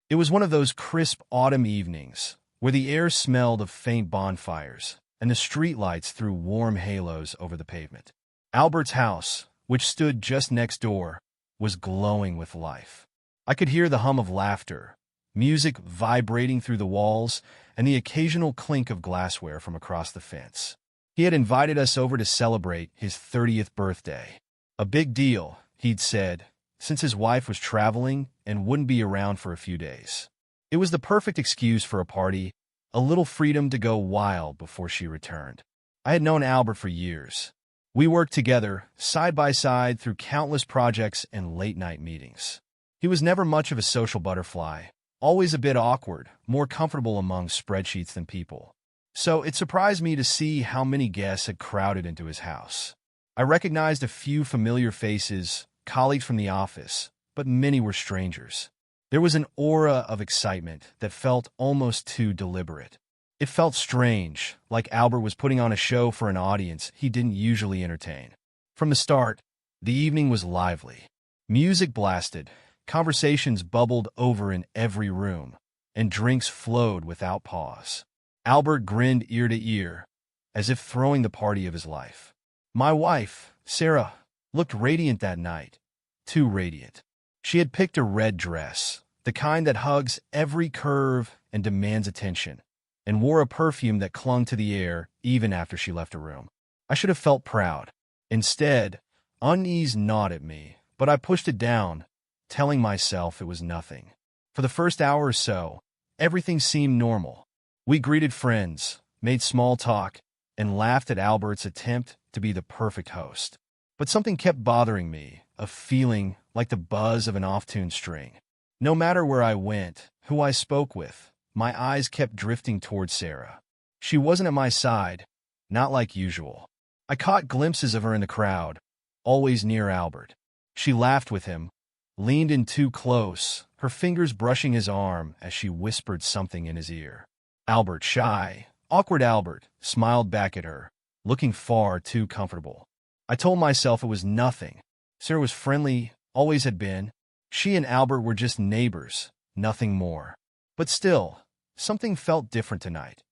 It was one of those crisp autumn evenings where the air smelled of faint bonfires and the streetlights threw warm halos over the pavement. Albert's house, which stood just next door, was glowing with life. I could hear the hum of laughter, music vibrating through the walls, and the occasional clink of glassware from across the fence. He had invited us over to celebrate his 30th birthday. A big deal, he'd said, since his wife was traveling and wouldn't be around for a few days. It was the perfect excuse for a party, a little freedom to go wild before she returned. I had known Albert for years. We worked together, side by side, through countless projects and late-night meetings. He was never much of a social butterfly, always a bit awkward, more comfortable among spreadsheets than people. So it surprised me to see how many guests had crowded into his house. I recognized a few familiar faces, colleagues from the office, but many were strangers. There was an aura of excitement that felt almost too deliberate. It felt strange, like Albert was putting on a show for an audience he didn't usually entertain. From the start, the evening was lively. Music blasted, conversations bubbled over in every room, and drinks flowed without pause. Albert grinned ear to ear, as if throwing the party of his life. My wife, Sarah, looked radiant that night. Too radiant. She had picked a red dress, the kind that hugs every curve and demands attention, and wore a perfume that clung to the air even after she left her room. I should have felt proud. Instead, unease gnawed at me, but I pushed it down, telling myself it was nothing. For the first hour or so, everything seemed normal. We greeted friends, made small talk, and laughed at Albert's attempt to be the perfect host. But something kept bothering me, a feeling like the buzz of an off-tuned string. No matter where I went, who I spoke with, my eyes kept drifting toward Sarah. She wasn't at my side, not like usual. I caught glimpses of her in the crowd, always near Albert. She laughed with him, leaned in too close, her fingers brushing his arm as she whispered something in his ear. Albert, shy, awkward Albert, smiled back at her, looking far too comfortable. I told myself it was nothing. Sarah was friendly, always had been. She and Albert were just neighbors, nothing more. But still, something felt different tonight.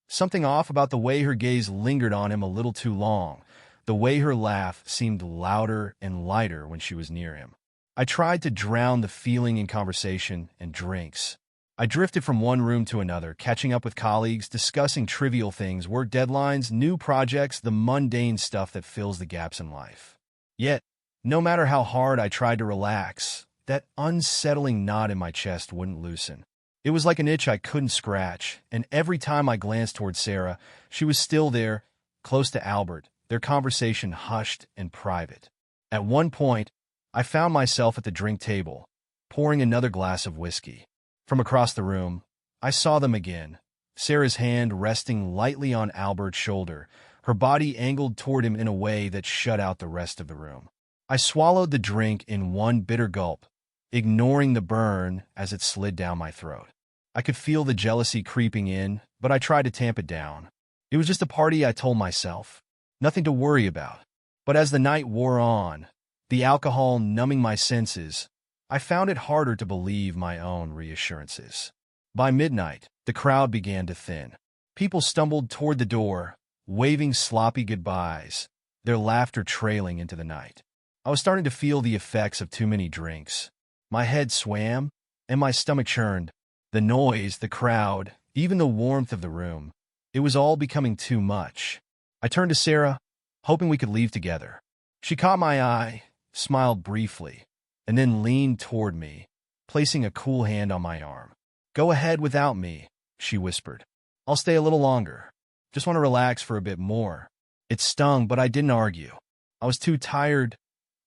Something off about the way her gaze lingered on him a little too long, the way her laugh seemed louder and lighter when she was near him. I tried to drown the feeling in conversation and drinks. I drifted from one room to another, catching up with colleagues, discussing trivial things, work deadlines, new projects, the mundane stuff that fills the gaps in life. Yet, no matter how hard I tried to relax, that unsettling knot in my chest wouldn't loosen. It was like an itch I couldn't scratch, and every time I glanced toward Sarah, she was still there, close to Albert, their conversation hushed and private. At one point, I found myself at the drink table, pouring another glass of whiskey. From across the room, I saw them again, Sarah's hand resting lightly on Albert's shoulder, her body angled toward him in a way that shut out the rest of the room. I swallowed the drink in one bitter gulp, ignoring the burn as it slid down my throat. I could feel the jealousy creeping in, but I tried to tamp it down. It was just a party, I told myself. Nothing to worry about. But as the night wore on, the alcohol numbing my senses, I found it harder to believe my own reassurances. By midnight, the crowd began to thin. People stumbled toward the door, waving sloppy goodbyes, their laughter trailing into the night. I was starting to feel the effects of too many drinks. My head swam, and my stomach churned. The noise, the crowd, even the warmth of the room, it was all becoming too much. I turned to Sarah, hoping we could leave together. She caught my eye, smiled briefly, and then leaned toward me, placing a cool hand on my arm. Go ahead without me, she whispered. I'll stay a little longer. Just want to relax for a bit more. It stung, but I didn't argue. I was too tired,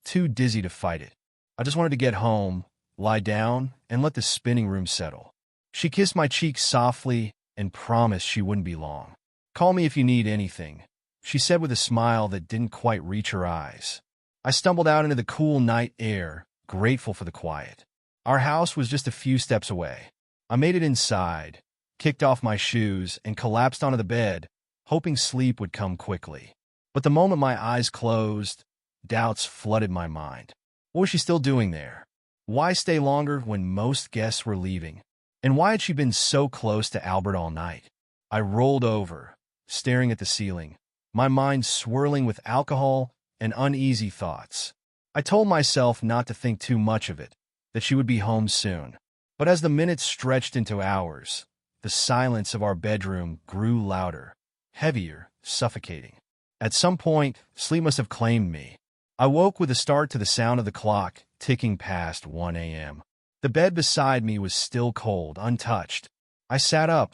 too dizzy to fight it. I just wanted to get home, lie down, and let the spinning room settle. She kissed my cheek softly and promised she wouldn't be long. Call me if you need anything, she said with a smile that didn't quite reach her eyes. I stumbled out into the cool night air, grateful for the quiet. Our house was just a few steps away. I made it inside, kicked off my shoes, and collapsed onto the bed, hoping sleep would come quickly. But the moment my eyes closed, doubts flooded my mind. What was she still doing there? Why stay longer when most guests were leaving? And why had she been so close to Albert all night? I rolled over, staring at the ceiling, my mind swirling with alcohol and uneasy thoughts. I told myself not to think too much of it, that she would be home soon. But as the minutes stretched into hours, the silence of our bedroom grew louder, heavier, suffocating. At some point, sleep must have claimed me. I woke with a start to the sound of the clock ticking past 1 a.m. The bed beside me was still cold, untouched. I sat up,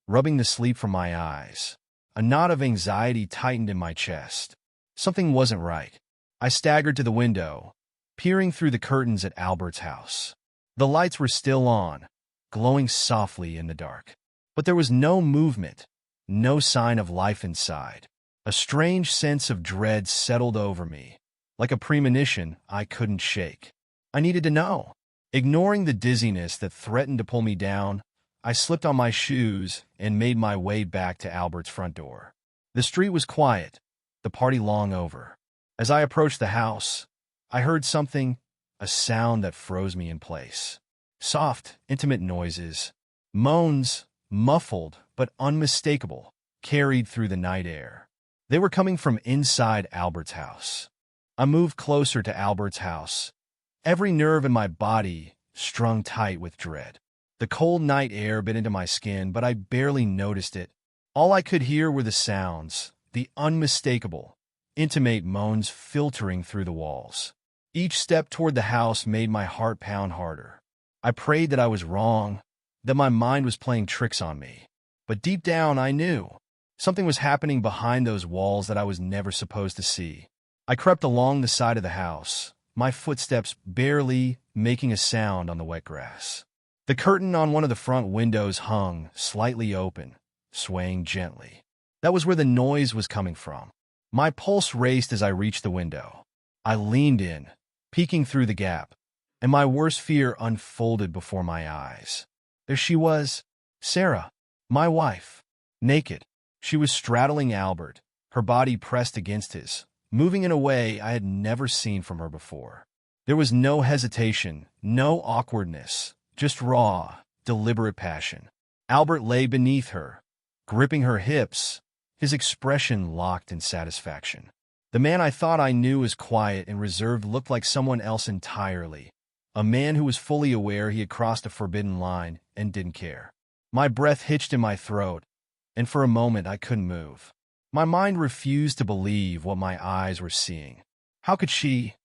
rubbing the sleep from my eyes. A knot of anxiety tightened in my chest. Something wasn't right. I staggered to the window, peering through the curtains at Albert's house. The lights were still on, glowing softly in the dark. But there was no movement, no sign of life inside. A strange sense of dread settled over me, like a premonition I couldn't shake. I needed to know. Ignoring the dizziness that threatened to pull me down, I slipped on my shoes and made my way back to Albert's front door. The street was quiet, the party long over. As I approached the house, I heard something, a sound that froze me in place. Soft, intimate noises, moans, muffled but unmistakable, carried through the night air. They were coming from inside Albert's house. I moved closer to Albert's house, every nerve in my body strung tight with dread. The cold night air bit into my skin, but I barely noticed it. All I could hear were the sounds, the unmistakable, intimate moans filtering through the walls. Each step toward the house made my heart pound harder. I prayed that I was wrong, that my mind was playing tricks on me. But deep down, I knew something was happening behind those walls that I was never supposed to see. I crept along the side of the house, my footsteps barely making a sound on the wet grass. The curtain on one of the front windows hung slightly open, swaying gently. That was where the noise was coming from. My pulse raced as I reached the window. I leaned in, peeking through the gap, and my worst fear unfolded before my eyes. There she was, Sarah, my wife, naked. She was straddling Albert, her body pressed against his, moving in a way I had never seen from her before. There was no hesitation, no awkwardness, just raw, deliberate passion. Albert lay beneath her, gripping her hips, his expression locked in satisfaction. The man I thought I knew as quiet and reserved looked like someone else entirely, a man who was fully aware he had crossed a forbidden line and didn't care. My breath hitched in my throat, and for a moment I couldn't move. My mind refused to believe what my eyes were seeing. How could she,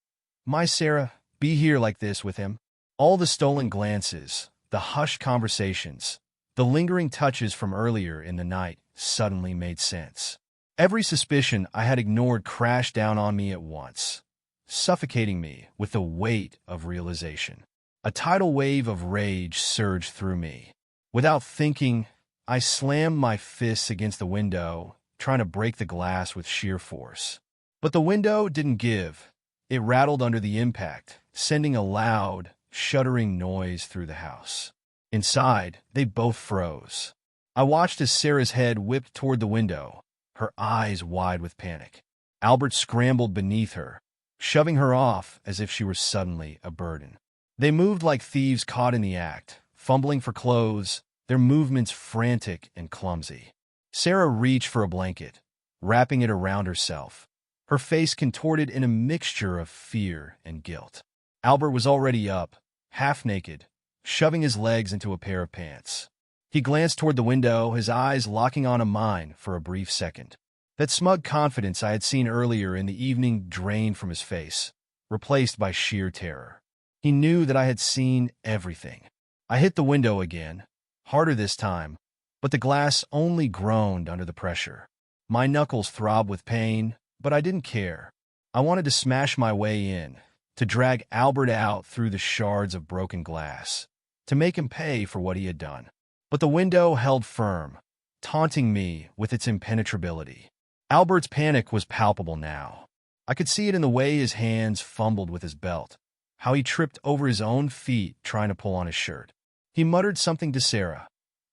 my Sarah, be here like this with him? All the stolen glances, the hushed conversations, the lingering touches from earlier in the night suddenly made sense. Every suspicion I had ignored crashed down on me at once, suffocating me with the weight of realization. A tidal wave of rage surged through me. Without thinking, I slammed my fists against the window, trying to break the glass with sheer force. But the window didn't give. It rattled under the impact, sending a loud, shuddering noise through the house. Inside, they both froze. I watched as Sarah's head whipped toward the window, her eyes wide with panic. Albert scrambled beneath her, shoving her off as if she were suddenly a burden. They moved like thieves caught in the act, fumbling for clothes, their movements frantic and clumsy. Sarah reached for a blanket, wrapping it around herself, her face contorted in a mixture of fear and guilt. Albert was already up, half naked, shoving his legs into a pair of pants. He glanced toward the window, his eyes locking on mine for a brief second. That smug confidence I had seen earlier in the evening drained from his face, replaced by sheer terror. He knew that I had seen everything. I hit the window again, harder this time, but the glass only groaned under the pressure. My knuckles throbbed with pain, but I didn't care. I wanted to smash my way in, to drag Albert out through the shards of broken glass, to make him pay for what he had done. But the window held firm, taunting me with its impenetrability. Albert's panic was palpable now. I could see it in the way his hands fumbled with his belt, how he tripped over his own feet trying to pull on his shirt. He muttered something to Sarah,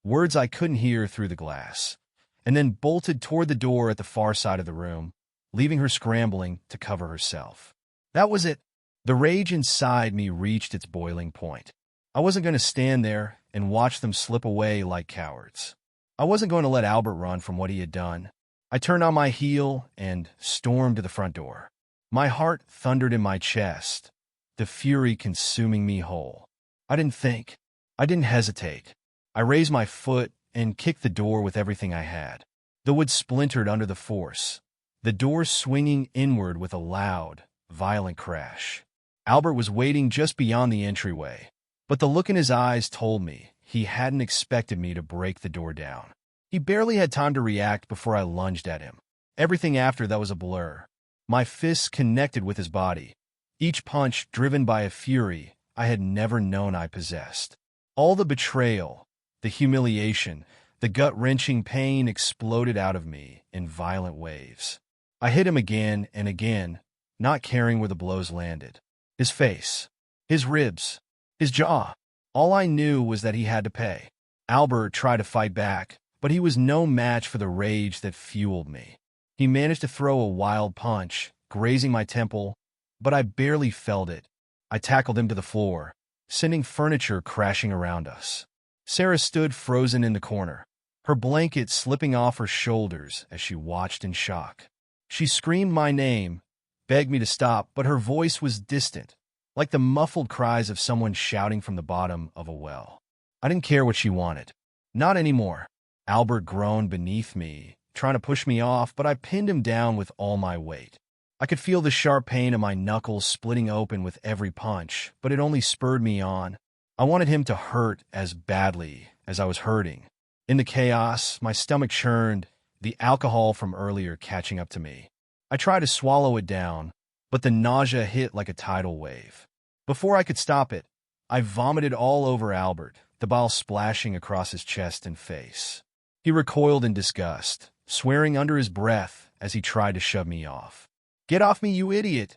words I couldn't hear through the glass, and then bolted toward the door at the far side of the room, leaving her scrambling to cover herself. That was it. The rage inside me reached its boiling point. I wasn't going to stand there, and watched them slip away like cowards. I wasn't going to let Albert run from what he had done. I turned on my heel and stormed to the front door. My heart thundered in my chest, the fury consuming me whole. I didn't think. I didn't hesitate. I raised my foot and kicked the door with everything I had. The wood splintered under the force, the door swinging inward with a loud, violent crash. Albert was waiting just beyond the entryway, but the look in his eyes told me he hadn't expected me to break the door down. He barely had time to react before I lunged at him. Everything after that was a blur. My fists connected with his body, each punch driven by a fury I had never known I possessed. All the betrayal, the humiliation, the gut-wrenching pain exploded out of me in violent waves. I hit him again and again, not caring where the blows landed. His face, his ribs, his jaw. All I knew was that he had to pay. Albert tried to fight back, but he was no match for the rage that fueled me. He managed to throw a wild punch, grazing my temple, but I barely felt it. I tackled him to the floor, sending furniture crashing around us. Sarah stood frozen in the corner, her blanket slipping off her shoulders as she watched in shock. She screamed my name, begged me to stop, but her voice was distant, like the muffled cries of someone shouting from the bottom of a well. I didn't care what she wanted. Not anymore. Albert groaned beneath me, trying to push me off, but I pinned him down with all my weight. I could feel the sharp pain of my knuckles splitting open with every punch, but it only spurred me on. I wanted him to hurt as badly as I was hurting. In the chaos, my stomach churned, the alcohol from earlier catching up to me. I tried to swallow it down, but the nausea hit like a tidal wave. Before I could stop it, I vomited all over Albert, the bile splashing across his chest and face. He recoiled in disgust, swearing under his breath as he tried to shove me off. "Get off me, you idiot!"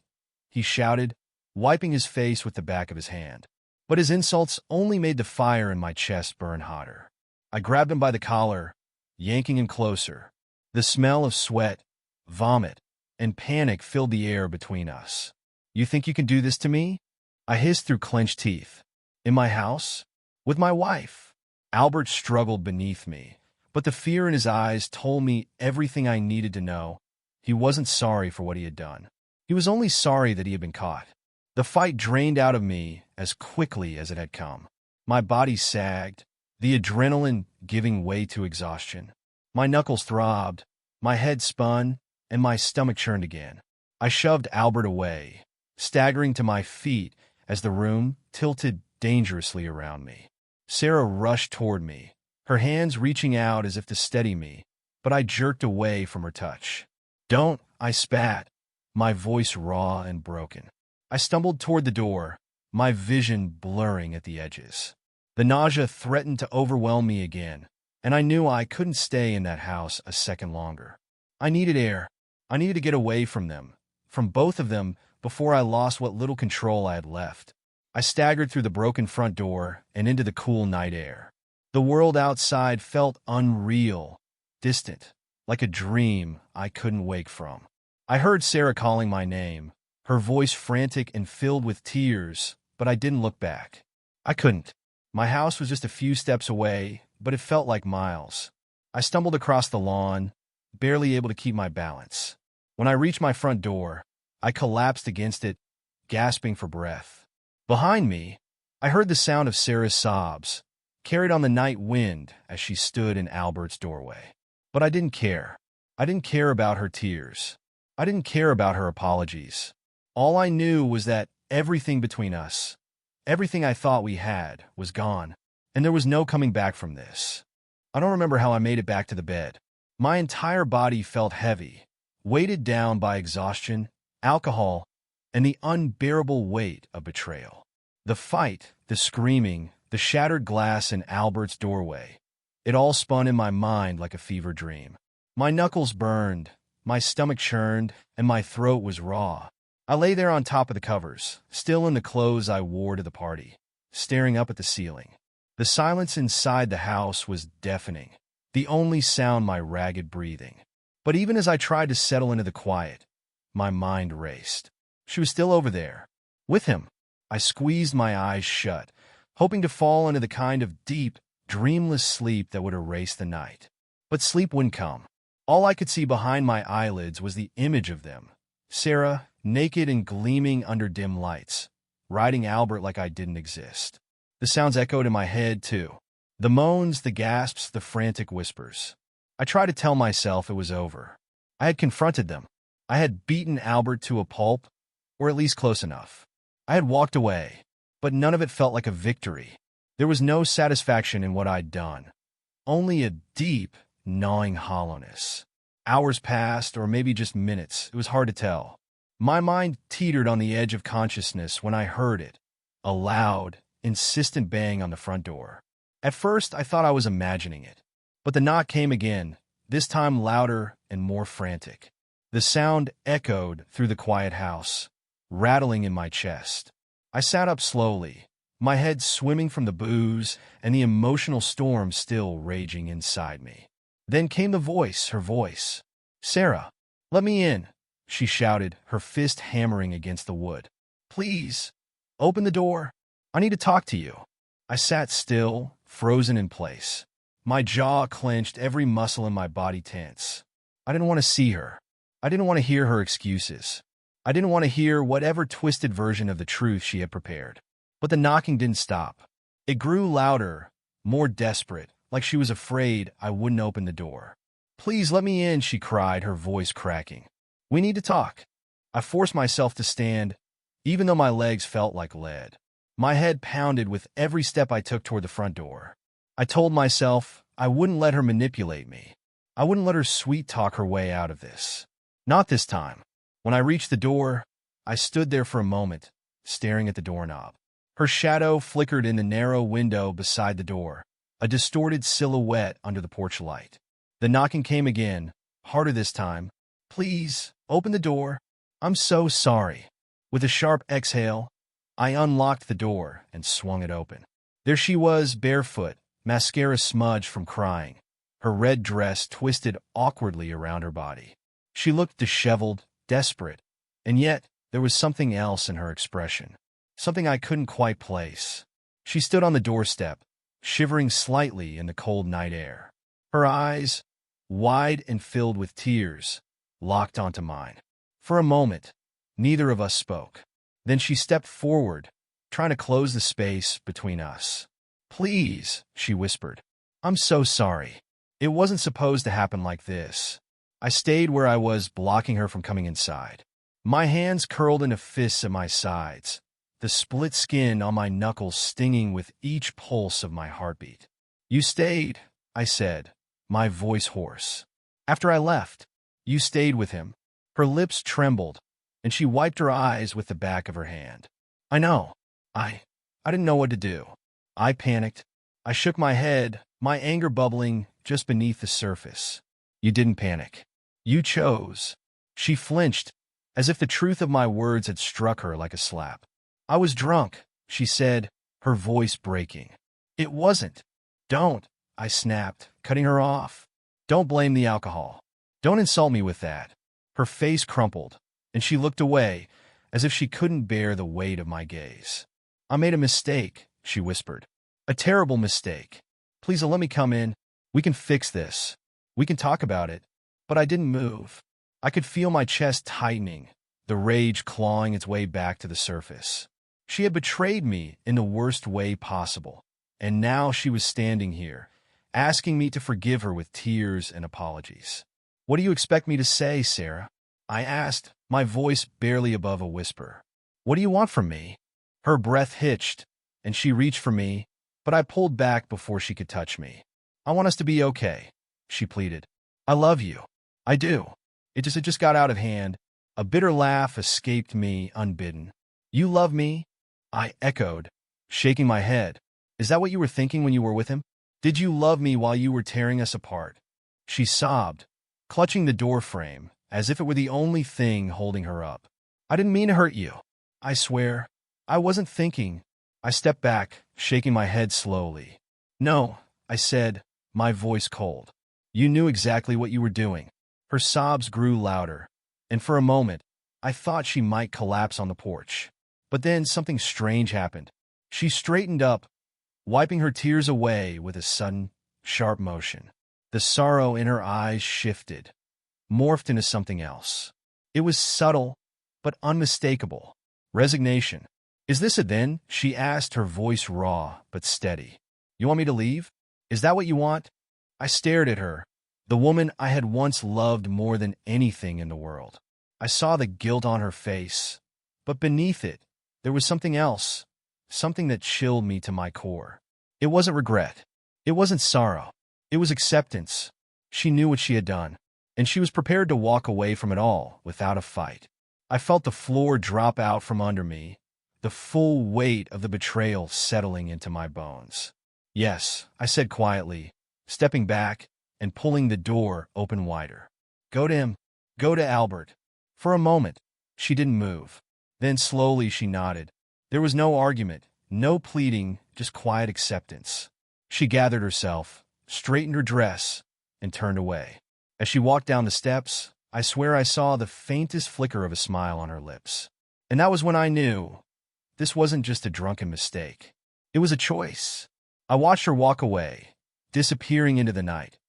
he shouted, wiping his face with the back of his hand. But his insults only made the fire in my chest burn hotter. I grabbed him by the collar, yanking him closer. The smell of sweat, vomit, and panic filled the air between us. "You think you can do this to me?" I hissed through clenched teeth. "In my house? With my wife?" Albert struggled beneath me, but the fear in his eyes told me everything I needed to know. He wasn't sorry for what he had done. He was only sorry that he had been caught. The fight drained out of me as quickly as it had come. My body sagged, the adrenaline giving way to exhaustion. My knuckles throbbed, my head spun, and my stomach churned again. I shoved Albert away, staggering to my feet as the room tilted dangerously around me. Sarah rushed toward me, her hands reaching out as if to steady me, but I jerked away from her touch. "Don't," I spat, my voice raw and broken. I stumbled toward the door, my vision blurring at the edges. The nausea threatened to overwhelm me again, and I knew I couldn't stay in that house a second longer. I needed air. I needed to get away from them, from both of them, before I lost what little control I had left. I staggered through the broken front door and into the cool night air. The world outside felt unreal, distant, like a dream I couldn't wake from. I heard Sarah calling my name, her voice frantic and filled with tears, but I didn't look back. I couldn't. My house was just a few steps away, but it felt like miles. I stumbled across the lawn, barely able to keep my balance. When I reached my front door, I collapsed against it, gasping for breath. Behind me, I heard the sound of Sarah's sobs, carried on the night wind as she stood in Albert's doorway. But I didn't care. I didn't care about her tears. I didn't care about her apologies. All I knew was that everything between us, everything I thought we had, was gone, and there was no coming back from this. I don't remember how I made it back to the bed. My entire body felt heavy, weighted down by exhaustion, alcohol, and the unbearable weight of betrayal. The fight, the screaming, the shattered glass in Albert's doorway, it all spun in my mind like a fever dream. My knuckles burned, my stomach churned, and my throat was raw. I lay there on top of the covers, still in the clothes I wore to the party, staring up at the ceiling. The silence inside the house was deafening, the only sound my ragged breathing. But even as I tried to settle into the quiet, my mind raced. She was still over there, with him. I squeezed my eyes shut, hoping to fall into the kind of deep, dreamless sleep that would erase the night. But sleep wouldn't come. All I could see behind my eyelids was the image of them, Sarah, naked and gleaming under dim lights, riding Albert like I didn't exist. The sounds echoed in my head, too. The moans, the gasps, the frantic whispers. I tried to tell myself it was over. I had confronted them. I had beaten Albert to a pulp, or at least close enough. I had walked away, but none of it felt like a victory. There was no satisfaction in what I'd done, only a deep, gnawing hollowness. Hours passed, or maybe just minutes. It was hard to tell. My mind teetered on the edge of consciousness when I heard it, a loud, insistent bang on the front door. At first, I thought I was imagining it, but the knock came again, this time louder and more frantic. The sound echoed through the quiet house, rattling in my chest. I sat up slowly, my head swimming from the booze and the emotional storm still raging inside me. Then came the voice, her voice. "Sarah, let me in," she shouted, her fist hammering against the wood. "Please, open the door. I need to talk to you." I sat still, frozen in place. My jaw clenched, every muscle in my body tense. I didn't want to see her. I didn't want to hear her excuses. I didn't want to hear whatever twisted version of the truth she had prepared. But the knocking didn't stop. It grew louder, more desperate, like she was afraid I wouldn't open the door. "Please let me in," she cried, her voice cracking. "We need to talk." I forced myself to stand, even though my legs felt like lead. My head pounded with every step I took toward the front door. I told myself I wouldn't let her manipulate me. I wouldn't let her sweet-talk her way out of this. Not this time. When I reached the door, I stood there for a moment, staring at the doorknob. Her shadow flickered in the narrow window beside the door, a distorted silhouette under the porch light. The knocking came again, harder this time. "Please, open the door. I'm so sorry." With a sharp exhale, I unlocked the door and swung it open. There she was, barefoot, mascara smudged from crying, her red dress twisted awkwardly around her body. She looked disheveled, desperate, and yet there was something else in her expression, something I couldn't quite place. She stood on the doorstep, shivering slightly in the cold night air. Her eyes, wide and filled with tears, locked onto mine. For a moment, neither of us spoke. Then she stepped forward, trying to close the space between us. "Please," she whispered. "I'm so sorry. It wasn't supposed to happen like this." I stayed where I was, blocking her from coming inside. My hands curled into fists at my sides, the split skin on my knuckles stinging with each pulse of my heartbeat. "You stayed," I said, my voice hoarse. "After I left, you stayed with him." Her lips trembled, and she wiped her eyes with the back of her hand. "I know. I didn't know what to do." I panicked. I shook my head, my anger bubbling just beneath the surface. "You didn't panic. You chose." She flinched, as if the truth of my words had struck her like a slap. "I was drunk," she said, her voice breaking. "It wasn't." "Don't," I snapped, cutting her off. "Don't blame the alcohol. Don't insult me with that." Her face crumpled, and she looked away, as if she couldn't bear the weight of my gaze. "I made a mistake," she whispered. "A terrible mistake. Please let me come in. We can fix this. We can talk about it." But I didn't move. I could feel my chest tightening, the rage clawing its way back to the surface. She had betrayed me in the worst way possible, and now she was standing here, asking me to forgive her with tears and apologies. "What do you expect me to say, Sarah?" I asked, my voice barely above a whisper. "What do you want from me?" Her breath hitched, and she reached for me, but I pulled back before she could touch me. "I want us to be okay," she pleaded. "I love you. I do." It just got out of hand. A bitter laugh escaped me unbidden. "You love me?" I echoed, shaking my head. "Is that what you were thinking when you were with him? Did you love me while you were tearing us apart?" She sobbed, clutching the door frame, as if it were the only thing holding her up. "I didn't mean to hurt you. I swear. I wasn't thinking." I stepped back, shaking my head slowly. "No," I said, my voice cold. "You knew exactly what you were doing." Her sobs grew louder, and for a moment, I thought she might collapse on the porch. But then something strange happened. She straightened up, wiping her tears away with a sudden, sharp motion. The sorrow in her eyes shifted, morphed into something else. It was subtle, but unmistakable. Resignation. "Is this it then?" she asked, her voice raw but steady. "You want me to leave? Is that what you want?" I stared at her, the woman I had once loved more than anything in the world. I saw the guilt on her face, but beneath it, there was something else, something that chilled me to my core. It wasn't regret. It wasn't sorrow. It was acceptance. She knew what she had done, and she was prepared to walk away from it all without a fight. I felt the floor drop out from under me, the full weight of the betrayal settling into my bones. "Yes," I said quietly, stepping back and pulling the door open wider. "Go to him. Go to Albert." For a moment, she didn't move. Then slowly she nodded. There was no argument, no pleading, just quiet acceptance. She gathered herself, straightened her dress, and turned away. As she walked down the steps, I swear I saw the faintest flicker of a smile on her lips. And that was when I knew this wasn't just a drunken mistake. It was a choice. I watched her walk away, disappearing into the night,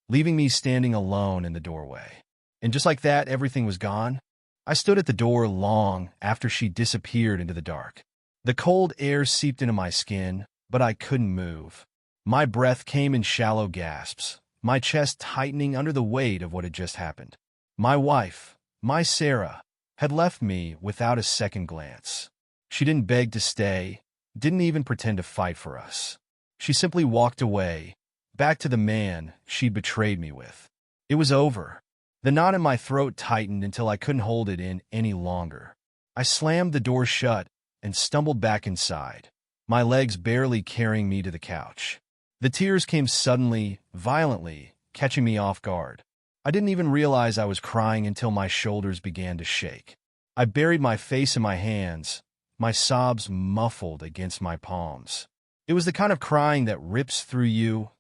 leaving me standing alone in the doorway. And just like that, everything was gone. I stood at the door long after she disappeared into the dark. The cold air seeped into my skin, but I couldn't move. My breath came in shallow gasps, my chest tightening under the weight of what had just happened. My wife, my Sarah, had left me without a second glance. She didn't beg to stay, didn't even pretend to fight for us. She simply walked away, back to the man she'd betrayed me with. It was over. The knot in my throat tightened until I couldn't hold it in any longer. I slammed the door shut and stumbled back inside, my legs barely carrying me to the couch. The tears came suddenly, violently, catching me off guard. I didn't even realize I was crying until my shoulders began to shake. I buried my face in my hands, my sobs muffled against my palms. It was the kind of crying that rips through you,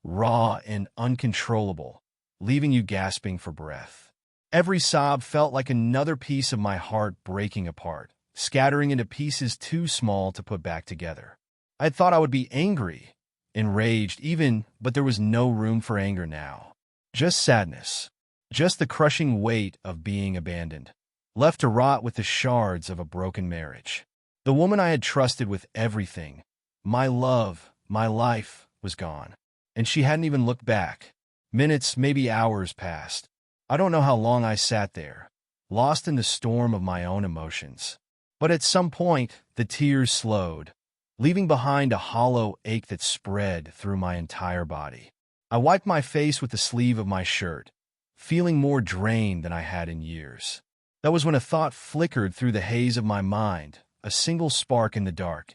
raw and uncontrollable, leaving you gasping for breath. Every sob felt like another piece of my heart breaking apart, scattering into pieces too small to put back together. I thought I would be angry, enraged even, but there was no room for anger now. Just sadness. Just the crushing weight of being abandoned, left to rot with the shards of a broken marriage. The woman I had trusted with everything, my love, my life, was gone. And she hadn't even looked back. Minutes, maybe hours passed. I don't know how long I sat there, lost in the storm of my own emotions. But at some point, the tears slowed, leaving behind a hollow ache that spread through my entire body. I wiped my face with the sleeve of my shirt, feeling more drained than I had in years. That was when a thought flickered through the haze of my mind, a single spark in the dark.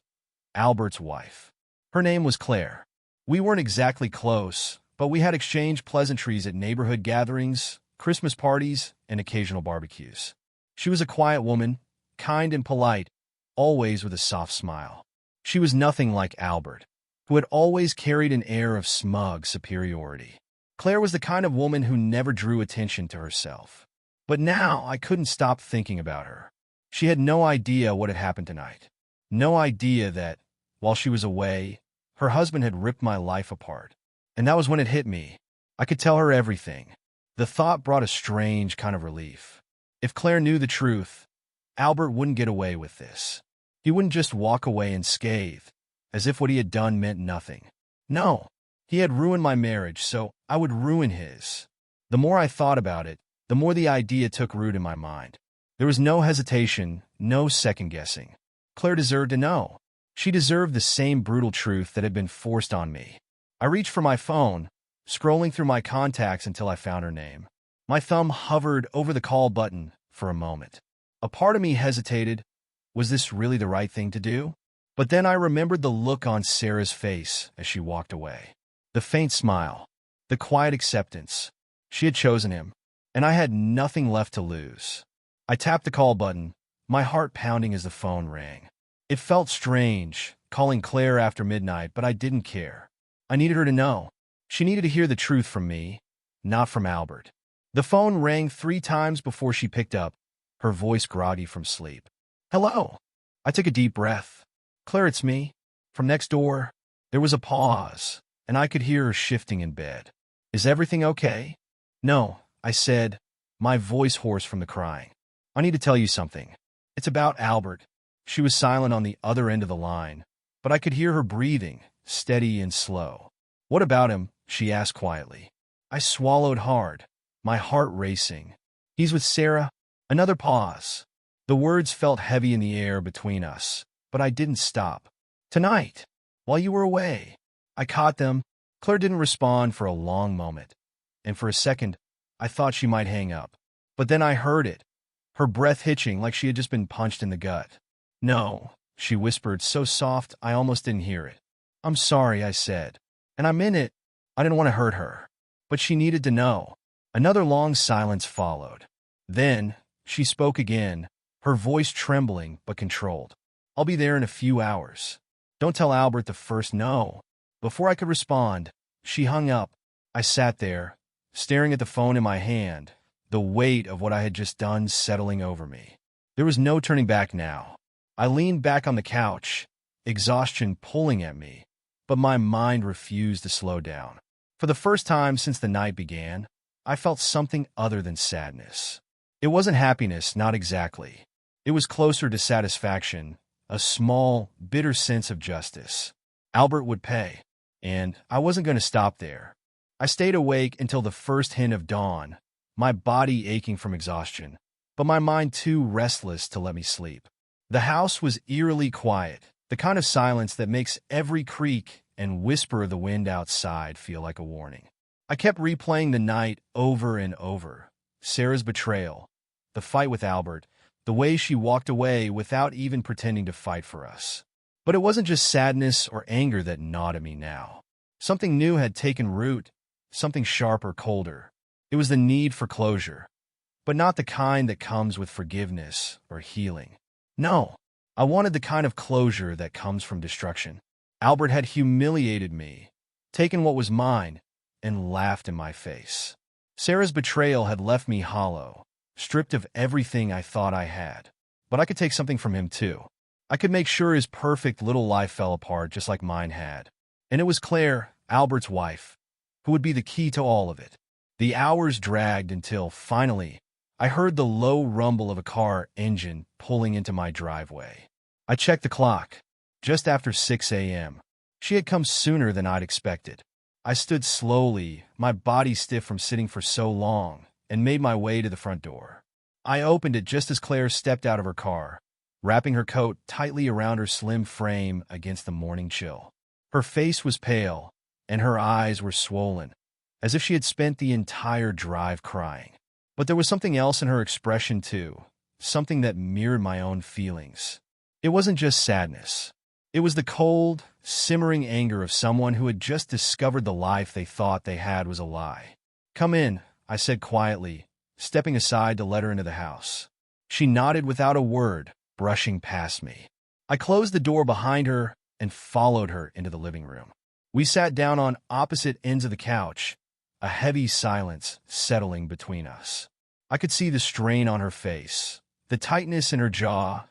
Albert's wife. Her name was Claire. We weren't exactly close, but we had exchanged pleasantries at neighborhood gatherings, Christmas parties, and occasional barbecues. She was a quiet woman, kind and polite, always with a soft smile. She was nothing like Albert, who had always carried an air of smug superiority. Claire was the kind of woman who never drew attention to herself. But now I couldn't stop thinking about her. She had no idea what had happened tonight. No idea that, while she was away, her husband had ripped my life apart. And that was when it hit me. I could tell her everything. The thought brought a strange kind of relief. If Claire knew the truth, Albert wouldn't get away with this. He wouldn't just walk away unscathed, as if what he had done meant nothing. No, he had ruined my marriage, so I would ruin his. The more I thought about it, the more the idea took root in my mind. There was no hesitation, no second-guessing. Claire deserved to know. She deserved the same brutal truth that had been forced on me. I reached for my phone, scrolling through my contacts until I found her name. My thumb hovered over the call button for a moment. A part of me hesitated. Was this really the right thing to do? But then I remembered the look on Sarah's face as she walked away. The faint smile, the quiet acceptance. She had chosen him, and I had nothing left to lose. I tapped the call button, my heart pounding as the phone rang. It felt strange, calling Claire after midnight, but I didn't care. I needed her to know. She needed to hear the truth from me, not from Albert. The phone rang 3 times before she picked up, her voice groggy from sleep. "Hello." I took a deep breath. "Claire, it's me. From next door." There was a pause, and I could hear her shifting in bed. "Is everything okay?" "No," I said, my voice hoarse from the crying. "I need to tell you something. It's about Albert." She was silent on the other end of the line, but I could hear her breathing, steady and slow. "What about him?" she asked quietly. I swallowed hard, my heart racing. "He's with Sarah." Another pause. The words felt heavy in the air between us, but I didn't stop. "Tonight, while you were away." I caught them. Claire didn't respond for a long moment, and for a second, I thought she might hang up. But then I heard it, her breath hitching like she had just been punched in the gut. "No," she whispered so soft I almost didn't hear it. "I'm sorry," I said. And I meant it. I didn't want to hurt her. But she needed to know. Another long silence followed. Then, she spoke again, her voice trembling but controlled. "I'll be there in a few hours. Don't tell Albert the first no." Before I could respond, she hung up. I sat there, staring at the phone in my hand, the weight of what I had just done settling over me. There was no turning back now. I leaned back on the couch, exhaustion pulling at me, but my mind refused to slow down. For the first time since the night began, I felt something other than sadness. It wasn't happiness, not exactly. It was closer to satisfaction, a small, bitter sense of justice. Albert would pay, and I wasn't going to stop there. I stayed awake until the first hint of dawn, my body aching from exhaustion, but my mind too restless to let me sleep. The house was eerily quiet, the kind of silence that makes every creak and whisper of the wind outside feel like a warning. I kept replaying the night over and over. Sarah's betrayal, the fight with Albert, the way she walked away without even pretending to fight for us. But it wasn't just sadness or anger that gnawed at me now. Something new had taken root, something sharper, colder. It was the need for closure, but not the kind that comes with forgiveness or healing. No, I wanted the kind of closure that comes from destruction. Albert had humiliated me, taken what was mine, and laughed in my face. Sarah's betrayal had left me hollow, stripped of everything I thought I had. But I could take something from him too. I could make sure his perfect little life fell apart just like mine had. And it was Claire, Albert's wife, who would be the key to all of it. The hours dragged until, finally, I heard the low rumble of a car engine pulling into my driveway. I checked the clock. Just after 6 a.m. She had come sooner than I'd expected. I stood slowly, my body stiff from sitting for so long, and made my way to the front door. I opened it just as Claire stepped out of her car, wrapping her coat tightly around her slim frame against the morning chill. Her face was pale, and her eyes were swollen, as if she had spent the entire drive crying. But there was something else in her expression too, something that mirrored my own feelings. It wasn't just sadness. It was the cold, simmering anger of someone who had just discovered the life they thought they had was a lie. "Come in," I said quietly, stepping aside to let her into the house. She nodded without a word, brushing past me. I closed the door behind her and followed her into the living room. We sat down on opposite ends of the couch, a heavy silence settling between us. I could see the strain on her face, the tightness in her jaw,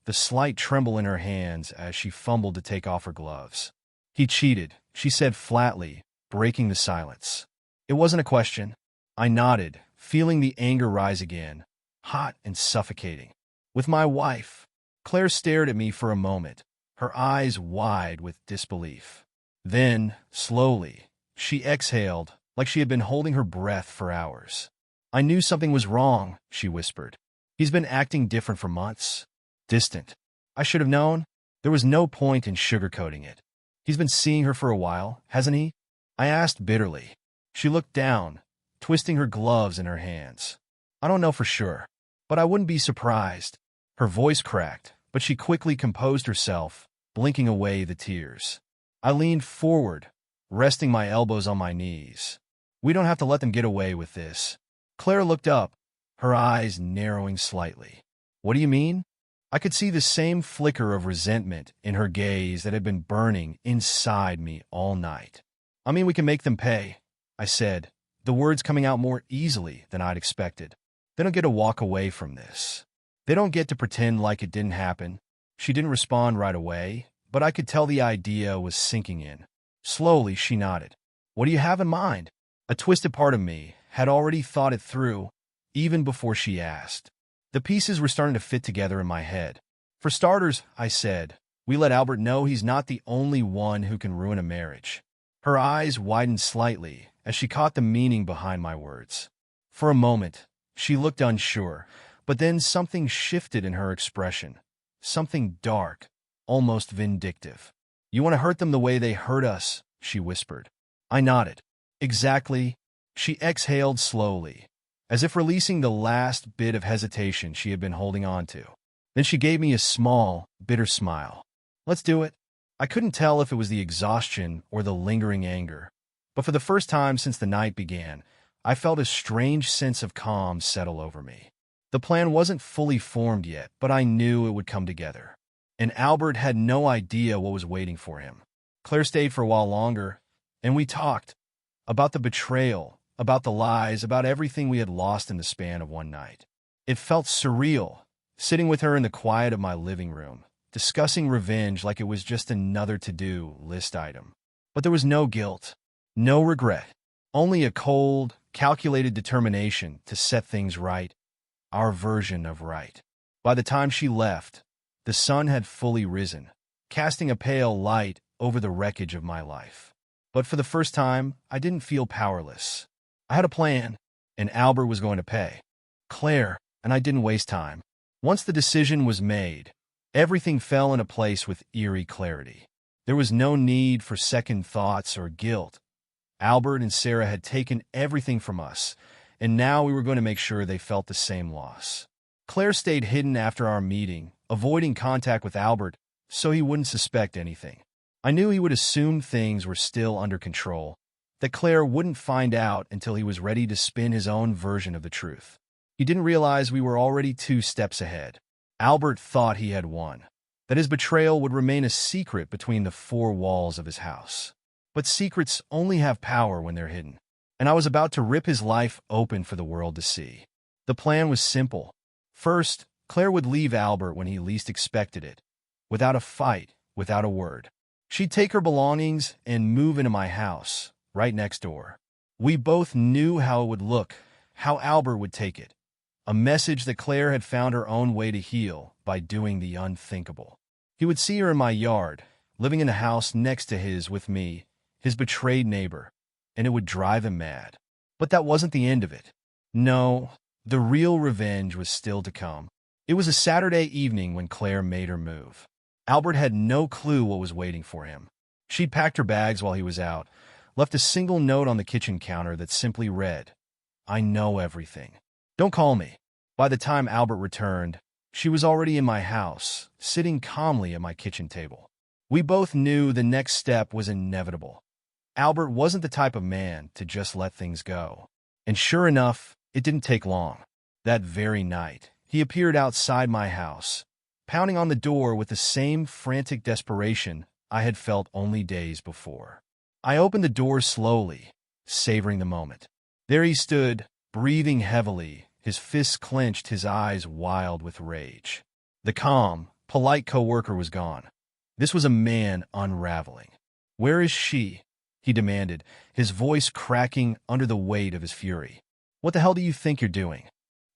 the slight tremble in her hands as she fumbled to take off her gloves. "He cheated," she said flatly, breaking the silence. It wasn't a question. I nodded, feeling the anger rise again, hot and suffocating. "With my wife." Claire stared at me for a moment, her eyes wide with disbelief. Then, slowly, she exhaled, like she had been holding her breath for hours. "I knew something was wrong," she whispered. "He's been acting different for months. Distant. I should have known. There was no point in sugarcoating it. He's been seeing her for a while, hasn't he?" I asked bitterly. She looked down, twisting her gloves in her hands. "I don't know for sure, but I wouldn't be surprised." Her voice cracked, but she quickly composed herself, blinking away the tears. I leaned forward, resting my elbows on my knees. "We don't have to let them get away with this." Claire looked up, her eyes narrowing slightly. "What do you mean?" I could see the same flicker of resentment in her gaze that had been burning inside me all night. "I mean, we can make them pay," I said, the words coming out more easily than I'd expected. "They don't get to walk away from this. They don't get to pretend like it didn't happen." She didn't respond right away, but I could tell the idea was sinking in. Slowly, she nodded. What do you have in mind? A twisted part of me had already thought it through, even before she asked. The pieces were starting to fit together in my head. For starters, I said, we let Albert know he's not the only one who can ruin a marriage. Her eyes widened slightly as she caught the meaning behind my words. For a moment, she looked unsure, but then something shifted in her expression. Something dark, almost vindictive. You want to hurt them the way they hurt us, she whispered. I nodded. Exactly. She exhaled slowly, as if releasing the last bit of hesitation she had been holding on to. Then she gave me a small, bitter smile. Let's do it. I couldn't tell if it was the exhaustion or the lingering anger, but for the first time since the night began, I felt a strange sense of calm settle over me. The plan wasn't fully formed yet, but I knew it would come together. And Albert had no idea what was waiting for him. Claire stayed for a while longer, and we talked about the betrayal, about the lies, about everything we had lost in the span of one night. It felt surreal, sitting with her in the quiet of my living room, discussing revenge like it was just another to-do list item. But there was no guilt, no regret, only a cold, calculated determination to set things right, our version of right. By the time she left, the sun had fully risen, casting a pale light over the wreckage of my life. But for the first time, I didn't feel powerless. I had a plan, and Albert was going to pay. Claire, and I didn't waste time. Once the decision was made, everything fell into place with eerie clarity. There was no need for second thoughts or guilt. Albert and Sarah had taken everything from us, and now we were going to make sure they felt the same loss. Claire stayed hidden after our meeting, avoiding contact with Albert so he wouldn't suspect anything. I knew he would assume things were still under control, that Claire wouldn't find out until he was ready to spin his own version of the truth. He didn't realize we were already 2 steps ahead. Albert thought he had won, that his betrayal would remain a secret between the 4 walls of his house. But secrets only have power when they're hidden, and I was about to rip his life open for the world to see. The plan was simple. First, Claire would leave Albert when he least expected it, without a fight, without a word. She'd take her belongings and move into my house, right next door. We both knew how it would look, how Albert would take it. A message that Claire had found her own way to heal by doing the unthinkable. He would see her in my yard, living in the house next to his with me, his betrayed neighbor, and it would drive him mad. But that wasn't the end of it. No, the real revenge was still to come. It was a Saturday evening when Claire made her move. Albert had no clue what was waiting for him. She'd packed her bags while he was out, left a single note on the kitchen counter that simply read, I know everything. Don't call me. By the time Albert returned, she was already in my house, sitting calmly at my kitchen table. We both knew the next step was inevitable. Albert wasn't the type of man to just let things go. And sure enough, it didn't take long. That very night, he appeared outside my house, pounding on the door with the same frantic desperation I had felt only days before. I opened the door slowly, savoring the moment. There he stood, breathing heavily, his fists clenched, his eyes wild with rage. The calm, polite coworker was gone. This was a man unraveling. Where is she? He demanded, his voice cracking under the weight of his fury. What the hell do you think you're doing?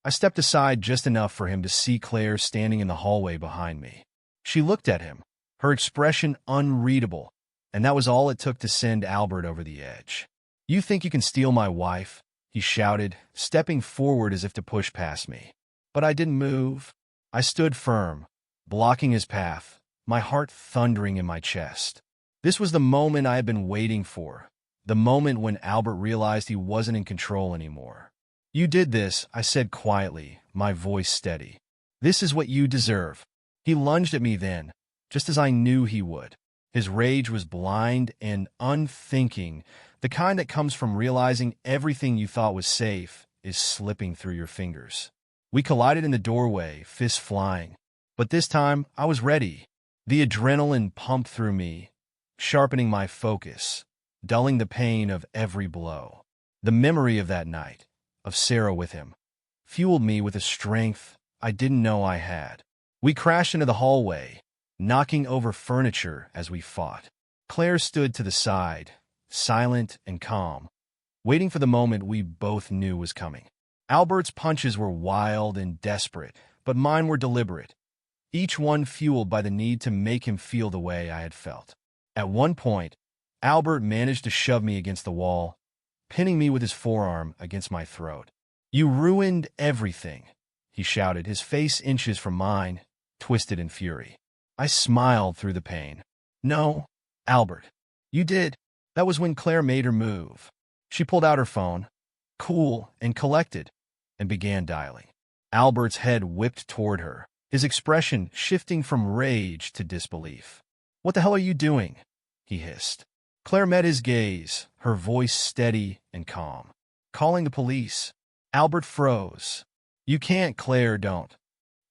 I stepped aside just enough for him to see Claire standing in the hallway behind me. She looked at him, her expression unreadable, and that was all it took to send Albert over the edge. You think you can steal my wife? He shouted, stepping forward as if to push past me. But I didn't move. I stood firm, blocking his path, my heart thundering in my chest. This was the moment I had been waiting for, the moment when Albert realized he wasn't in control anymore. You did this, I said quietly, my voice steady. This is what you deserve. He lunged at me then, just as I knew he would. His rage was blind and unthinking, the kind that comes from realizing everything you thought was safe is slipping through your fingers. We collided in the doorway, fists flying. But this time, I was ready. The adrenaline pumped through me, sharpening my focus, dulling the pain of every blow. The memory of that night, of Sarah with him, fueled me with a strength I didn't know I had. We crashed into the hallway, knocking over furniture as we fought. Claire stood to the side, silent and calm, waiting for the moment we both knew was coming. Albert's punches were wild and desperate, but mine were deliberate, each one fueled by the need to make him feel the way I had felt. At one point, Albert managed to shove me against the wall, pinning me with his forearm against my throat. "You ruined everything," he shouted, his face inches from mine, twisted in fury. I smiled through the pain. "No, Albert, you did." That was when Claire made her move. She pulled out her phone, cool and collected, and began dialing. Albert's head whipped toward her, his expression shifting from rage to disbelief. "What the hell are you doing?" he hissed. Claire met his gaze, her voice steady and calm. "Calling the police." Albert froze. "You can't, Claire, don't."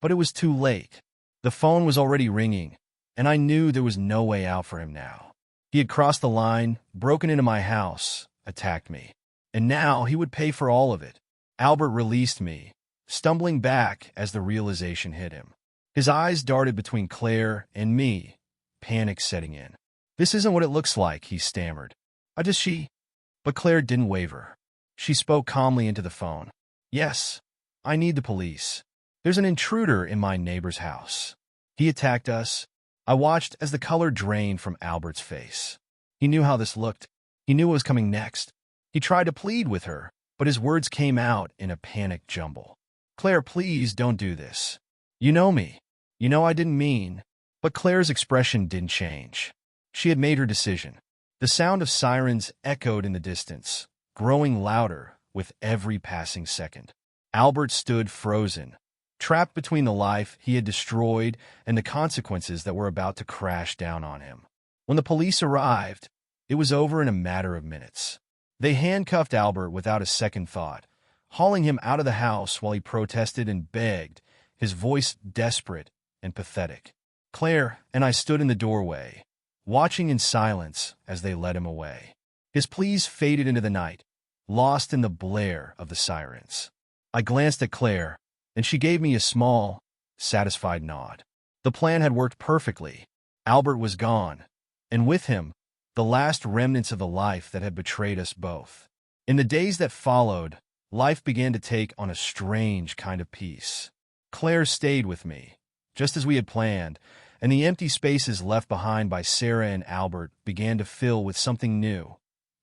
But it was too late. The phone was already ringing, and I knew there was no way out for him now. He had crossed the line, broken into my house, attacked me. And now he would pay for all of it. Albert released me, stumbling back as the realization hit him. His eyes darted between Claire and me, panic setting in. "This isn't what it looks like," he stammered. But Claire didn't waver. She spoke calmly into the phone. "Yes, I need the police. There's an intruder in my neighbor's house. He attacked us." I watched as the color drained from Albert's face. He knew how this looked. He knew what was coming next. He tried to plead with her, but his words came out in a panicked jumble. "Claire, please don't do this. You know me. You know I didn't mean." But Claire's expression didn't change. She had made her decision. The sound of sirens echoed in the distance, growing louder with every passing second. Albert stood frozen, trapped between the life he had destroyed and the consequences that were about to crash down on him. When the police arrived, it was over in a matter of minutes. They handcuffed Albert without a second thought, hauling him out of the house while he protested and begged, his voice desperate and pathetic. Claire and I stood in the doorway, watching in silence as they led him away. His pleas faded into the night, lost in the blare of the sirens. I glanced at Claire, and she gave me a small, satisfied nod. The plan had worked perfectly. Albert was gone, and with him, the last remnants of the life that had betrayed us both. In the days that followed, life began to take on a strange kind of peace. Claire stayed with me, just as we had planned, and the empty spaces left behind by Sarah and Albert began to fill with something new,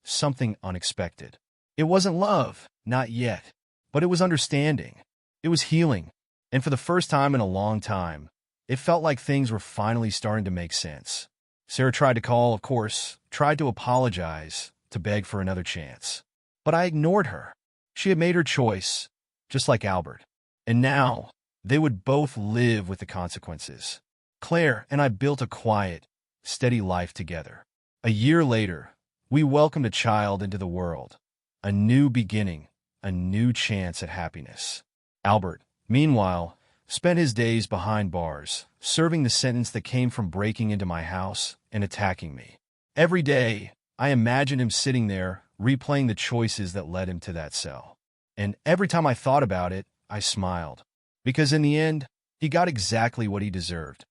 something unexpected. It wasn't love, not yet, but it was understanding. It was healing, and for the first time in a long time, it felt like things were finally starting to make sense. Sarah tried to call, of course, tried to apologize, to beg for another chance. But I ignored her. She had made her choice, just like Albert. And now, they would both live with the consequences. Claire and I built a quiet, steady life together. A year later, we welcomed a child into the world. A new beginning, a new chance at happiness. Albert, meanwhile, spent his days behind bars, serving the sentence that came from breaking into my house and attacking me. Every day, I imagined him sitting there, replaying the choices that led him to that cell. And every time I thought about it, I smiled. Because in the end, he got exactly what he deserved.